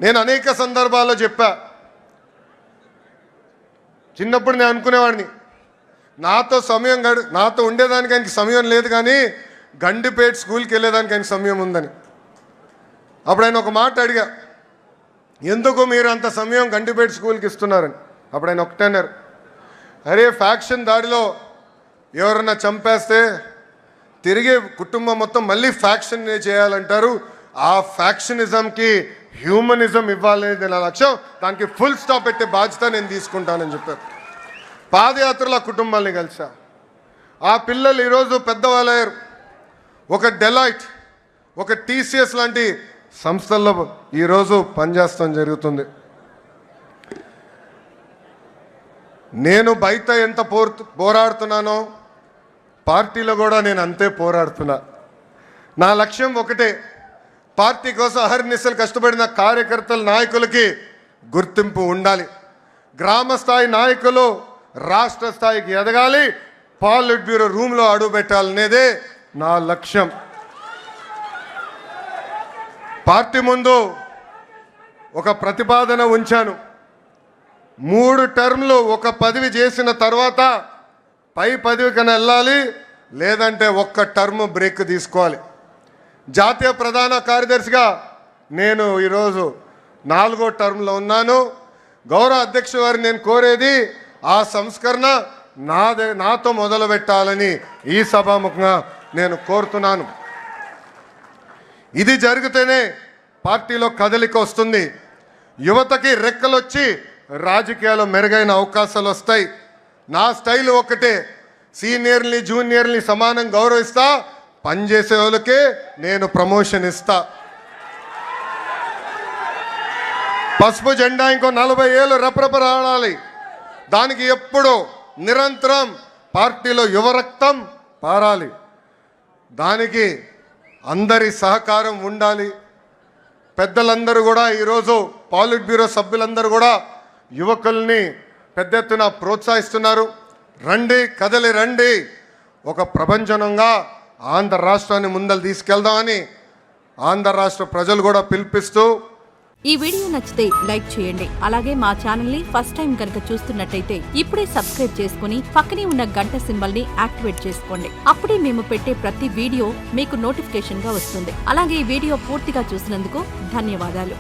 నేను అనేక సందర్భాల్లో చెప్పా, చిన్నప్పుడు నేను అనుకునేవాడిని నాతో ఉండేదానికి ఆయనకి సమయం లేదు, కానీ గండిపేట స్కూల్కి వెళ్ళేదానికి ఆయనకి సమయం ఉందని. అప్పుడు ఆయన ఒక మాట అడిగా, ఎందుకు మీరు అంత సమయం గండిపేట స్కూల్కి ఇస్తున్నారని. అప్పుడు ఆయన ఒకటే అన్నారు, అరే ఫ్యాక్షన్ దాడిలో ఎవరన్నా చంపేస్తే తిరిగి కుటుంబం మొత్తం మళ్ళీ ఫ్యాక్షన్ చేయాలంటారు, ఆ ఫ్యాక్షనిజంకి హ్యూమనిజం ఇవ్వాలనేది నా లక్ష్యం, దానికి ఫుల్ స్టాప్ పెట్టే బాధ్యత నేను తీసుకుంటానని చెప్పారు. పాదయాత్రలో ఆ కుటుంబాన్ని కలిసా. ఆ పిల్లలు ఈరోజు పెద్దవాళ్ళయ్యారు. ఒక డెలాయిట్, ఒక టీసీఎస్ లాంటి సంస్థల్లో ఈరోజు పనిచేస్తాం జరుగుతుంది. నేను బయట ఎంత పోరాడుతున్నానో పార్టీలో కూడా నేను అంతే పోరాడుతున్నా. నా లక్ష్యం ఒకటే, పార్టీ కోసం అహర్నిశలు కష్టపడిన కార్యకర్తల నాయకులకి గుర్తింపు ఉండాలి. గ్రామ స్థాయి నాయకులు రాష్ట్ర స్థాయికి ఎదగాలి, పాలిట్ బ్యూరో రూమ్లో అడుగు పెట్టాలనేదే నా లక్ష్యం. పార్టీ ముందు ఒక ప్రతిపాదన ఉంచాను. 3 టర్మ్లు ఒక పదవి చేసిన తర్వాత పై పదవి కన్నా వెళ్ళాలి, లేదంటే ఒక్క టర్మ్ బ్రేక్ తీసుకోవాలి. జాతీయ ప్రధాన కార్యదర్శిగా నేను ఈరోజు 4వ టర్మ్లో ఉన్నాను. గౌరవ అధ్యక్ష వారిని నేను కోరేది, ఆ సంస్కరణ నాతో మొదలు పెట్టాలని ఈ సభాముఖంగా నేను కోరుతున్నాను. ఇది జరిగితేనే పార్టీలో కదలిక వస్తుంది, యువతకి రెక్కలొచ్చి రాజకీయాల్లో మెరుగైన అవకాశాలు వస్తాయి. నా స్టైల్ ఒకటే, సీనియర్ని జూనియర్ని సమానం గౌరవిస్తా, పనిచేసే వాళ్ళకే నేను ప్రమోషన్ ఇస్తా. పసుపు జెండా ఇంకో 40 ఏళ్ళు రెపరెపలాడాలి. దానికి ఎప్పుడు నిరంతరం పార్టీలో యువరక్తం పారాలి. దానికి అందరి సహకారం ఉండాలి. పెద్దలందరూ కూడా ఈరోజు పాలిట్ బ్యూరో సభ్యులందరూ కూడా యువకుల్ని పెద్ద ఎత్తున ప్రోత్సహిస్తున్నారు. రండి, కదలి రండి, ఒక ప్రపంచనంగా ఆంధ్ర రాష్ట్రాన్ని ముందలు తీసుకెళ్దామని ఆంధ్ర రాష్ట్ర ప్రజలు కూడా పిలిపిస్తూ, ఈ వీడియో నచ్చితే లైక్ చేయండి. అలాగే మా ఛానల్ ని ఫస్ట్ టైం కనుక చూస్తున్నట్టయితే ఇప్పుడే సబ్స్క్రైబ్ చేసుకుని పక్కనే ఉన్న గంట సింబల్ ని యాక్టివేట్ చేసుకోండి. అప్పుడే మేము పెట్టే ప్రతి వీడియో మీకు నోటిఫికేషన్ గా వస్తుంది. అలాగే ఈ వీడియో పూర్తిగా చూసినందుకు ధన్యవాదాలు.